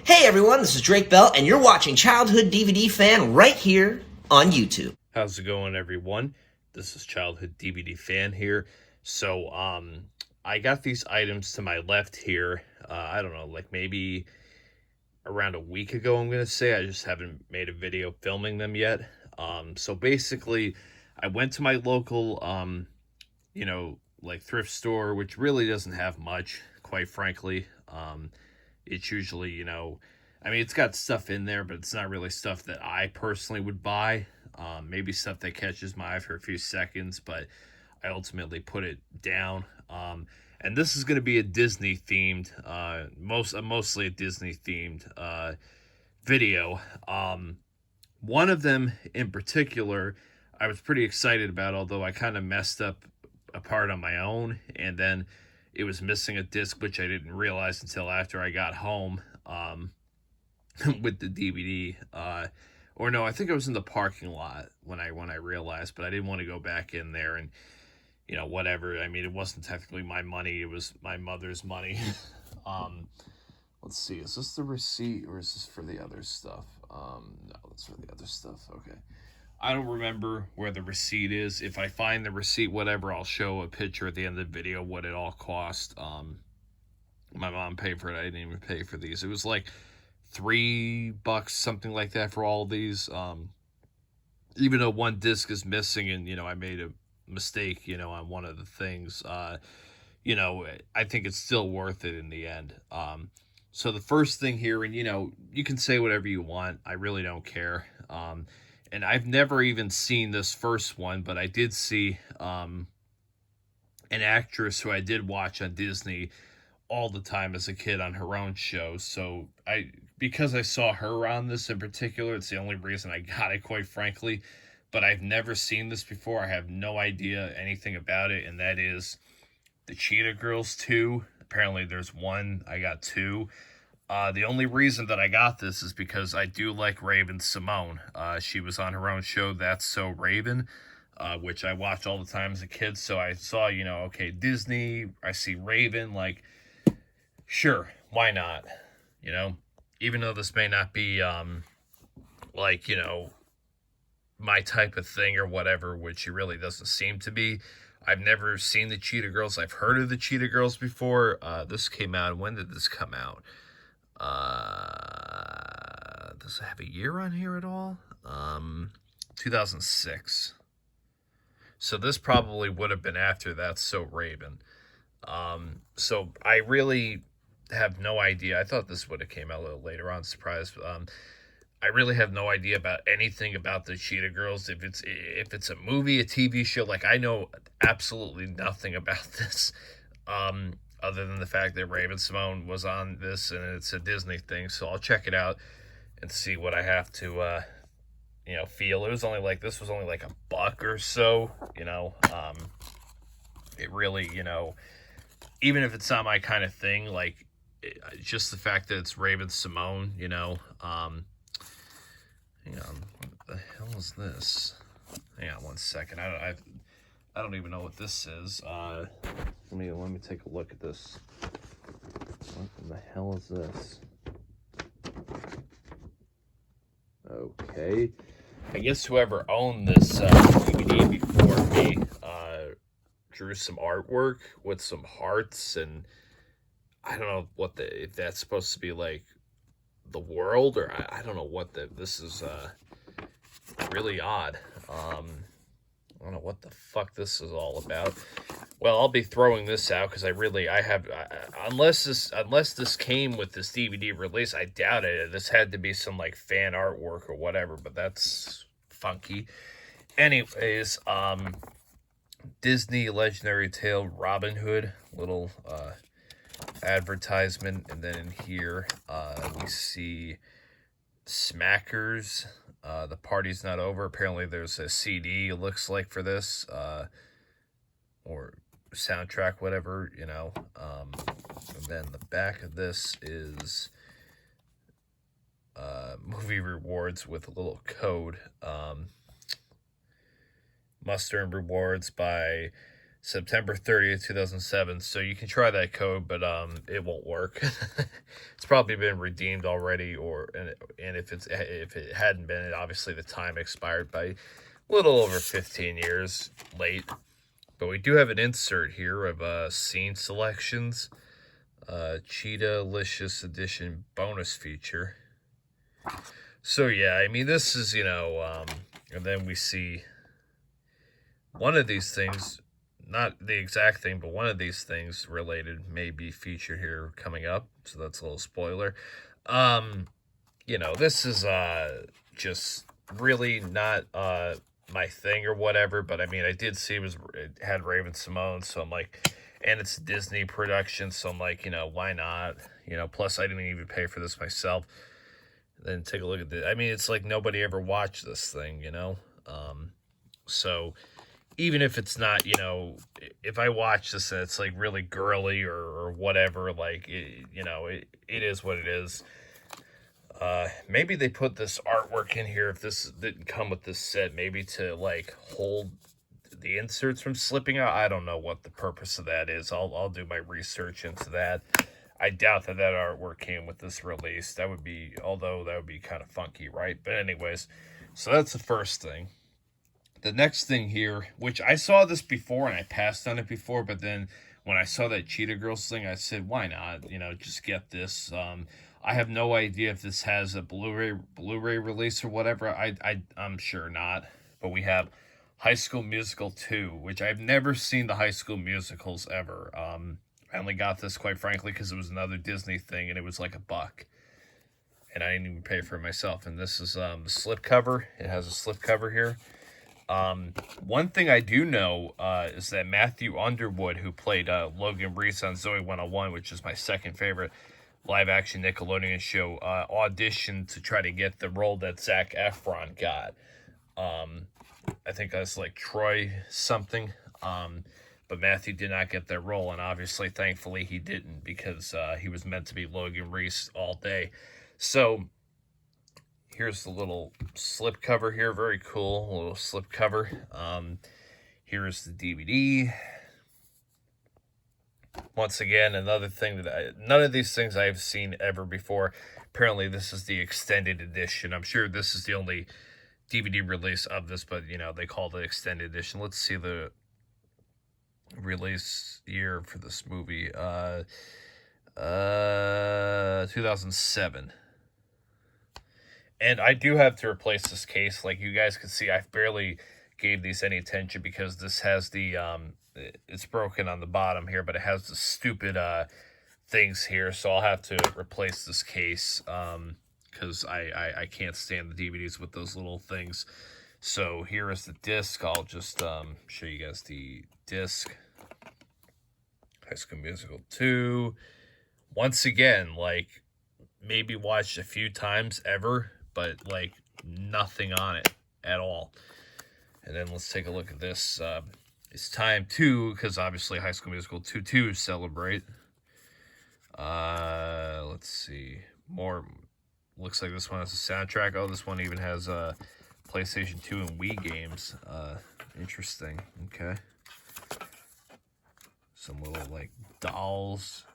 Hey everyone, this is Drake Bell, and you're watching Childhood DVD Fan right here on YouTube. How's it going, everyone? This is Childhood DVD Fan here. So, I got these items to my left here. I don't know, like maybe around a week ago, I'm gonna say. I just haven't made a video filming them yet. So basically, I went to my local, like thrift store, which really doesn't have much, quite frankly. It's usually, I mean, it's got stuff in there, but it's not really stuff that I personally would buy. Maybe stuff that catches my eye for a few seconds, but I ultimately put it down. And this is going to be a Disney themed, mostly a Disney themed video. One of them in particular, I was pretty excited about, although I kind of messed up a part on my own, and then it was missing a disc, which I didn't realize until after I got home with the DVD. Or no, I think I was in the parking lot when I realized, but I didn't want to go back in there and whatever. I mean, it wasn't technically my money; it was my mother's money. um, let's see, is this the receipt or is this for the other stuff? No, that's for the other stuff. Okay. I don't remember where the receipt is. If I find the receipt, whatever, I'll show a picture at the end of the video what it all cost. My mom paid for it. I didn't even pay for these. It was like $3, something like that, for all of these. Even though one disc is missing, and I made a mistake, on one of the things. I think it's still worth it in the end. So the first thing here, and you can say whatever you want. I really don't care. And I've never even seen this first one, but I did see an actress who I did watch on Disney all the time as a kid on her own show. So because I saw her on this in particular, it's the only reason I got it, quite frankly. But I've never seen this before. I have no idea anything about it, and that is the Cheetah Girls 2. Apparently there's one. I got two. The only reason that I got this is because I do like Raven Simone. She was on her own show, That's So Raven, which I watched all the time as a kid. So I saw, okay, Disney, I see Raven, like, sure, why not? Even though this may not be, like, my type of thing or whatever, which it really doesn't seem to be. I've never seen the Cheetah Girls. I've heard of the Cheetah Girls before. This came out. When did this come out? Does it have a year on here at all? 2006. So this probably would have been after That's So Raven. So I really have no idea. I thought this would have came out a little later on. Surprised. I really have no idea about anything about the Cheetah Girls. If it's a movie, a TV show, like, I know absolutely nothing about this. Other than the fact that Raven Simone was on this, and it's a Disney thing, so I'll check it out and see what I have to, feel. This was only like $1 or so, it really, even if it's not my kind of thing, like, just the fact that it's Raven Simone, hang on, what the hell is this? Hang on one second, I don't even know what this is. Let me take a look at this. What the hell is this? Okay. I guess whoever owned this DVD before me drew some artwork with some hearts, and I don't know if that's supposed to be like the world, or I don't know what this is. Really odd. I don't know what the fuck this is all about. Well, I'll be throwing this out because unless this came with this DVD release, I doubt it. This had to be some like fan artwork or whatever, but that's funky. Anyways, Disney Legendary Tale Robin Hood, little advertisement, and then in here we see Smackers. The Party's Not Over. Apparently there's a CD, it looks like, for this, or soundtrack, whatever, and then the back of this is movie rewards with a little code. Must earn rewards by September 30th, 2007. So you can try that code, but it won't work. It's probably been redeemed already, or and if it hadn't been, obviously the time expired by a little over 15 years late. But we do have an insert here of scene selections, Cheetah-licious edition bonus feature. So yeah, I mean, this is, and then we see one of these things, not the exact thing, but one of these things related may be featured here coming up. So that's a little spoiler. This is just really not my thing or whatever, but I mean, I did see it had Raven-Symoné, so I'm like, and it's a Disney production, so I'm like, why not? Plus I didn't even pay for this myself. Then take a look at this. I mean, it's like nobody ever watched this thing, so even if it's not, if I watch this and it's like really girly or whatever, like, it is what it is. Maybe they put this artwork in here if this didn't come with this set, maybe to like hold the inserts from slipping out. I don't know what the purpose of that is. I'll do my research into that. I doubt that artwork came with this release. That would be kind of funky, right? But anyways, so that's the first thing. The next thing here, which I saw this before and I passed on it before, but then when I saw that Cheetah Girls thing, I said, why not? Just get this. I have no idea if this has a Blu-ray release or whatever. I'm sure not. But we have High School Musical 2, which I've never seen the High School Musicals ever. I only got this, quite frankly, because it was another Disney thing, and it was like $1. And I didn't even pay for it myself. And this is the slipcover. It has a slipcover here. One thing I do know is that Matthew Underwood, who played Logan Reese on Zoe 101, which is my second favorite live-action Nickelodeon show, auditioned to try to get the role that Zac Efron got. I think that's like Troy something. But Matthew did not get that role, and obviously, thankfully, he didn't, because he was meant to be Logan Reese all day. So here's the little slip cover here. Very cool little slip cover. Here's the DVD. Once again, another thing that none of these things I've seen ever before. Apparently, this is the extended edition. I'm sure this is the only DVD release of this, but, they call it extended edition. Let's see the release year for this movie. 2007. And I do have to replace this case. Like you guys can see, I barely gave these any attention because this has the it's broken on the bottom here, but it has the stupid things here, so I'll have to replace this case because I can't stand the DVDs with those little things. So here is the disc. I'll just show you guys the disc. High School Musical 2. Once again, like, maybe watched a few times ever, but like nothing on it at all. And then let's take a look at this. It's time to, because obviously High School Musical 2 to celebrate. Let's see. More. Looks like this one has a soundtrack. Oh, this one even has PlayStation 2 and Wii games. Interesting. Okay. Some little like dolls.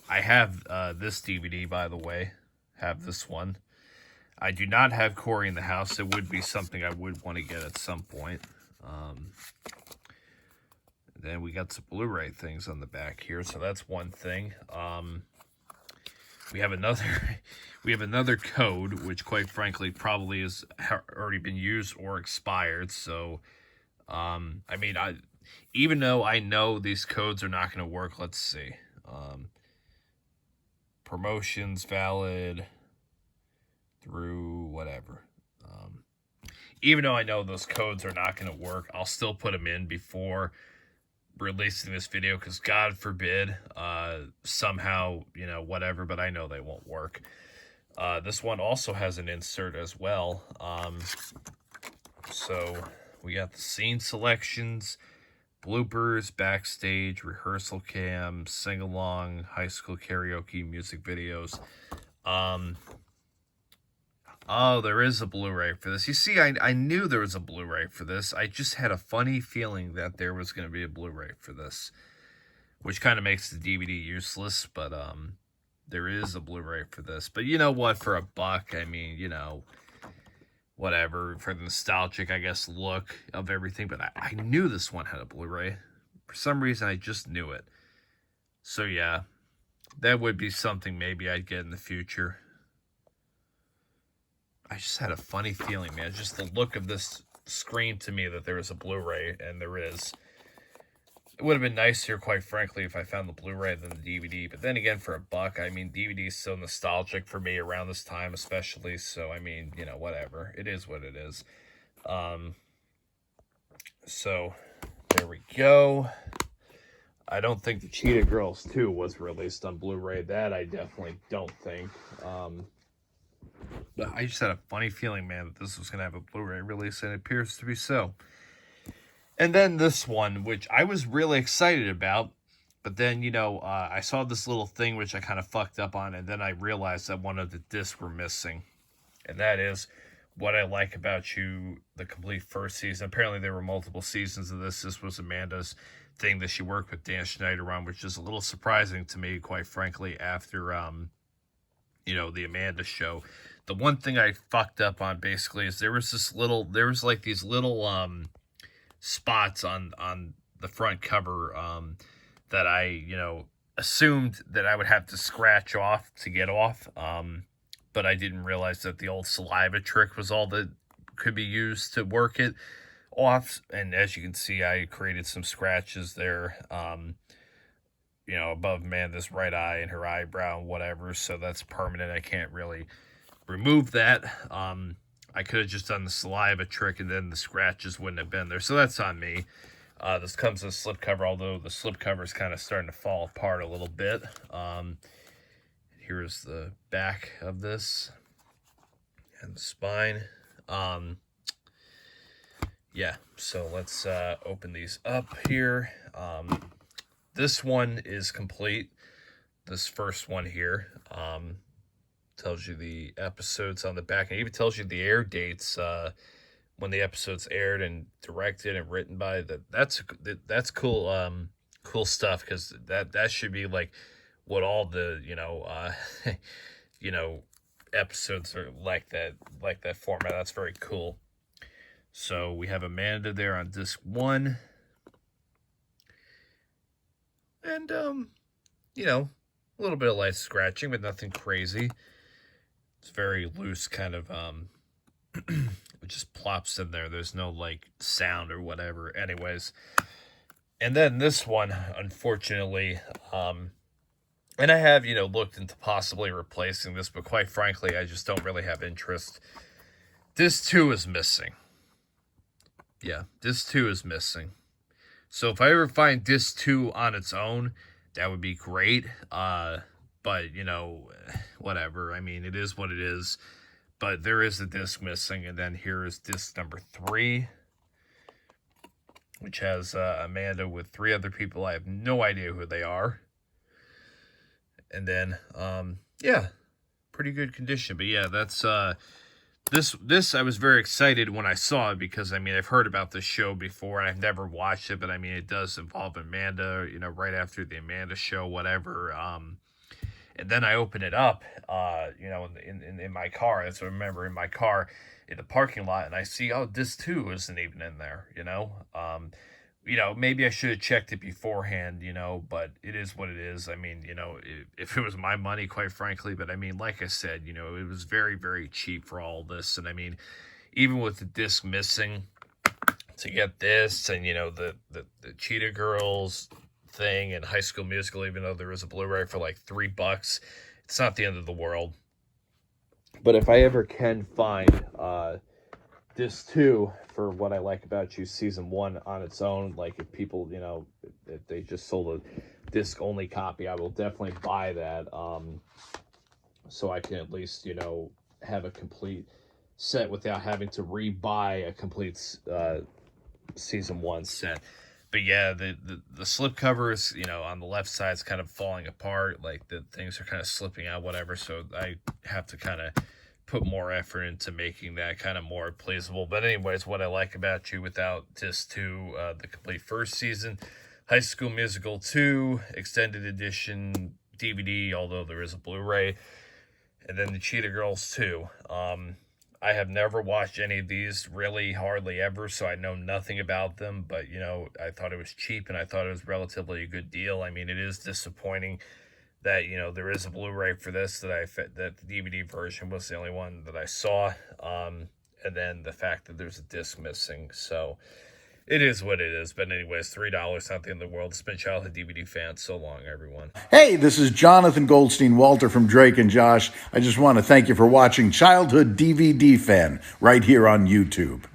I have this DVD, by the way. Have this one. I do not have Cory in the House. It would be something I would want to get at some point. Then we got some Blu-ray things on the back here, so that's one thing. We have another code, which quite frankly probably has already been used or expired. So, I mean, even though I know these codes are not going to work, let's see. Promotions valid through whatever. Even though I know those codes are not going to work, I'll still put them in before releasing this video, because God forbid somehow, whatever, but I know they won't work. This one also has an insert as well. So we got the scene selections, bloopers, backstage, rehearsal cam, sing-along, high school karaoke, music videos. Oh, there is a Blu-ray for this. You see, I knew there was a Blu-ray for this. I just had a funny feeling that there was going to be a Blu-ray for this, which kind of makes the DVD useless, but there is a Blu-ray for this. But you know what? For $1, I mean, you know, whatever, for the nostalgic, I guess, look of everything. But I knew this one had a Blu-ray. For some reason, I just knew it. So yeah, that would be something maybe I'd get in the future. I just had a funny feeling, man. Just the look of this screamed to me that there was a Blu-ray, and there is. It would have been nicer, quite frankly, if I found the Blu-ray than the DVD. But then again, for $1, I mean, DVD is so nostalgic for me around this time, especially. So, I mean, you know, whatever. It is what it is. So, there we go. I don't think the Cheetah Girls 2 was released on Blu-ray. That I definitely don't think. But I just had a funny feeling, man, that this was going to have a Blu-ray release, and it appears to be so. And then this one, which I was really excited about, but then, you know, I saw this little thing which I kind of fucked up on, and then I realized that one of the discs were missing. And that is What I Like About You, the complete first season. Apparently there were multiple seasons of this. This was Amanda's thing that she worked with Dan Schneider on, which is a little surprising to me, quite frankly, after, you know, the Amanda show. The one thing I fucked up on basically is there was like these little spots on the front cover that I, you know, assumed that I would have to scratch off to get off. But I didn't realize that the old saliva trick was all that could be used to work it off. And as you can see, I created some scratches there, you know, above Amanda's right eye and her eyebrow and whatever. So that's permanent. I can't really remove that. I could have just done the saliva trick and then the scratches wouldn't have been there. So that's on me. This comes with a slipcover, although the slipcover is kind of starting to fall apart a little bit. Here's the back of this and the spine. Yeah, so let's open these up here. This one is complete. This first one here tells you the episodes on the back, and even tells you the air dates when the episodes aired and directed and written by. That's cool. Cool stuff, because that should be like what all the you know episodes are like that format. That's very cool. So we have Amanda there on disc 1, and you know, a little bit of light scratching, but nothing crazy. It's very loose, kind of it just plops in there. There's no like sound or whatever. Anyways, and then this one, unfortunately, and I have, you know, looked into possibly replacing this, but quite frankly, I just don't really have interest. Disc 2 is missing. Yeah, disc 2 is missing. So if I ever find disc 2 on its own, that would be great. But, you know, whatever. I mean, it is what it is. But there is a disc missing. And then here is disc number 3, which has Amanda with 3 other people. I have no idea who they are. And then, yeah, pretty good condition. But yeah, that's this I was very excited when I saw it, because I mean, I've heard about this show before and I've never watched it, but I mean, it does involve Amanda, you know, right after the Amanda show, whatever. And then I open it up, you know, in my car. That's what I remember, in my car in the parking lot, and I see, oh, disc 2 isn't even in there, you know. You know, maybe I should have checked it beforehand, you know, but it is what it is. I mean, you know, if it was my money, quite frankly, but I mean, like I said, you know, it was very, very cheap for all this. And I mean, even with the disc missing, to get this and, you know, the Cheetah Girls thing and High School Musical, even though there was a Blu-ray for like $3, it's not the end of the world. But if I ever can find disc 2 for What I Like About You season 1 on its own, like if people, you know, if they just sold a disc only copy, I will definitely buy that, so I can at least, you know, have a complete set without having to rebuy a complete season 1 set. But yeah, the slipcover is, you know, on the left side is kind of falling apart, like the things are kind of slipping out, whatever, so I have to kind of put more effort into making that kind of more pleasable. But anyways, what I like about you without Disc 2, the complete first season, High School Musical 2, Extended Edition DVD, although there is a Blu-ray, and then the Cheetah Girls 2. I have never watched any of these, really hardly ever, so I know nothing about them, but, I thought it was cheap, and I thought it was relatively a good deal. I mean, it is disappointing that, there is a Blu-ray for this, that the DVD version was the only one that I saw, and then the fact that there's a disc missing, so it is what it is. But anyways, $3, not the end of the world. It's been Childhood DVD Fans. So long, everyone. Hey, this is Jonathan Goldstein Walter from Drake and Josh. I just want to thank you for watching Childhood DVD Fan right here on YouTube.